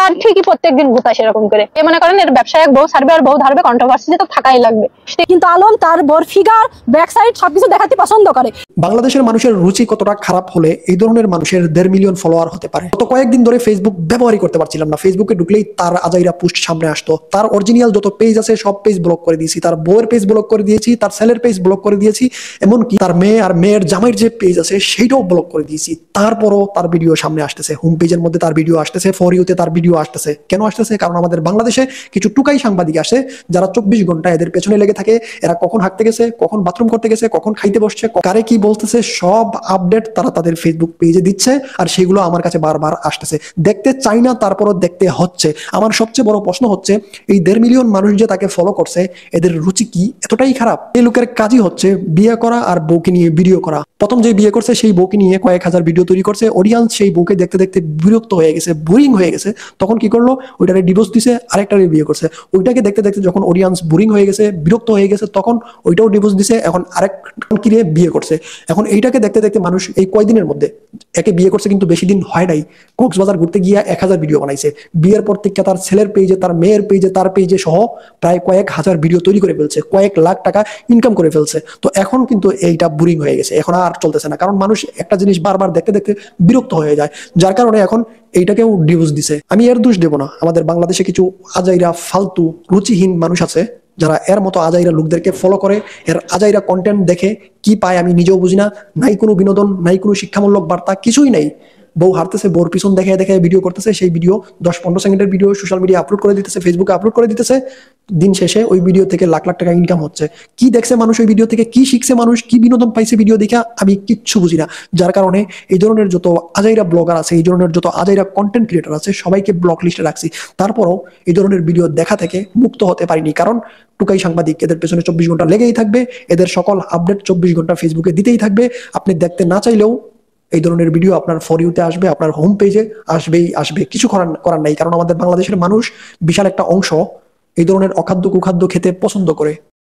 আর ঠিকই প্রত্যেকদিন ঘুতায় সেরকম করে। এ মনে করেন এর ব্যবসায়িক বউ ছাড়বে আর বউ ধরবে, কন্ট্রোভার্সি তো থাকাই লাগবে। কিন্তু আলম তার বোর ফিগার, ব্যাক সাইড সবকিছু দেখাতে পছন্দ করে। বাংলাদেশের মানুষের রুচি কতটা খারাপ হলে এই ধরনের মানুষের 1.5 মিলিয়ন ফলোয়ার হতে পারে। গত কয়েকদিন ধরে ফেসবুক ব্যবহারই করতে পারছিলাম না। ফেসবুকে ঢুকলেই তার আজাইরা পোস্ট সামনে আসতো। তার অরিজিনাল যত পেজ আছে সব পেজ ব্লক করে দিয়েছি, তার বউয়ের পেজ ব্লক করে দিয়েছি, তার ছেলের পেজ ব্লক করে দিয়েছি, এমনকি তার মেয়ে আর মেয়ের জামাইয়ের যে পেজ আছে সেইটাও ব্লক করে দিয়েছি। তারপরও তার ভিডিও সামনে আসতেছে, হোম পেজের মধ্যে তার ভিডিও আসতেছে, ফর ইউতে তার ভিডিও আসতেছে। কেন আসতেছে? কারণ আমাদের বাংলাদেশে কিছু টুকাই সাংবাদিক আসে যারা 24 ঘন্টা এদের পেছনে লেগে থাকে। এরা কখন হাঁটতে গেছে, কখন বাথরুম করতে গেছে, কখন খাইতে বসছে, কারে কি বলতেছে, সব আপডেট তারা তাদের ফেসবুক পেজে দিচ্ছে। আর সেগুলো আমার কাছে বারবার আসতেছে। দেখতে চাই না, তারপরও দেখতে হচ্ছে। আমার সবচেয়ে বড় প্রশ্ন হচ্ছে, এই 1.5 মিলিয়ন মানুষ যে তাকে ফলো করছে, এদের রুচি কি এতটাই খারাপ? এই লোকের কাজই হচ্ছে বিয়ে করা আর বউকে নিয়ে ভিডিও করা। প্রথম যে বিয়ে করছে সেই বউকে নিয়ে কয়েক হাজার ভিডিও তৈরি করছে। অডিয়েন্স সেই বউকে দেখতে দেখতে বিরক্ত হয়ে গেছে, বোরিং হয়ে গেছে। তখন কি করলো? ওইটারে ডিভোর্স দিছে, আরেকটারে বিয়ে করছে। ওইটাকে দেখতে দেখতে যখন অডিয়েন্স বোরিং হয়ে গেছে, বিরক্ত হয়ে গেছে, তখন ওইটাও ডিভোর্স দিছে, এখন আরেক কিনে বিয়ে করছে। এখন এইটাকে দেখতে দেখতে মানুষ এই কয়দিনের মধ্যে একে বিয়ে করছে, কিন্তু বেশি দিন হয় নাই, কক্সবাজার ঘুরতে গিয়ে 1000 ভিডিও বানাইছে। বিয়ের পর থেকে তার ছেলের পেজে, তার মেয়ের পেজে, তার পেজে সহ প্রায় কয়েক হাজার ভিডিও তৈরি করে ফেলছে, কয়েক লাখ টাকা ইনকাম করে ফেলছে। তো এখন কিন্তু এইটা বোরিং হয়ে গেছে, এখন আর চলতেছে না। কারণ মানুষ একটা জিনিস বারবার দেখতে দেখতে বিরক্ত হয়ে যায়, যার কারণে এখন এইটাকেও ডিভোর্স দিছে। আমি এর দোষ দেব না। আমাদের বাংলাদেশে কিছু আজাইরা ফালতু রুচিহীন মানুষ আছে যারা এর মতো আজাইরা লোকদেরকে ফলো করে, এর আজাইরা কন্টেন্ট দেখে কি পায় আমি নিজেও বুঝি না। নাই কোনো বিনোদন, নাই কোনো শিক্ষামূলক বার্তা, কিছুই নাই। বউ হারতেছে, বউর পিছন দেখে দেখে ভিডিও করতেছে, সেই ভিডিও 10-15 সেকেন্ডের ভিডিও সোশ্যাল মিডিয়া আপলোড করে দিতেছে, ফেসবুকে আপলোড করে দিতেছে। দিন শেষে ওই ভিডিও থেকে লাখ লাখ টাকা ইনকাম হচ্ছে। কি দেখছে মানুষ ওই ভিডিও থেকে, কি শিখছে মানুষ, কি বিনোদন পাইছে ভিডিও দেখা, আমি কিচ্ছু বুঝি না। যার কারণে এই ধরনের যত আজাইরা ব্লগার আছে, এই ধরনের যত আজাইরা কন্টেন্ট ক্রিয়েটর আছে, সবাইকে ব্লক লিস্টে রাখছি। তারপরও এই ধরনের ভিডিও দেখা থেকে মুক্ত হতে পারিনি, কারণ টুকাই সাংবাদিক এদের পেছনে 24 ঘন্টা লেগেই থাকবে। এদের সকল আপডেট 24 ঘন্টা ফেসবুকে দিতেই থাকবে। আপনি দেখতে না চাইলেও এই ধরনের ভিডিও আপনার ফর ইউতে আসবে, আপনার হোম পেজে আসবেই আসবে। কিছু করার নাই, কারণ আমাদের বাংলাদেশের মানুষ বিশাল একটা অংশ এই ধরনের অখাদ্য কুখাদ্য খেতে পছন্দ করে।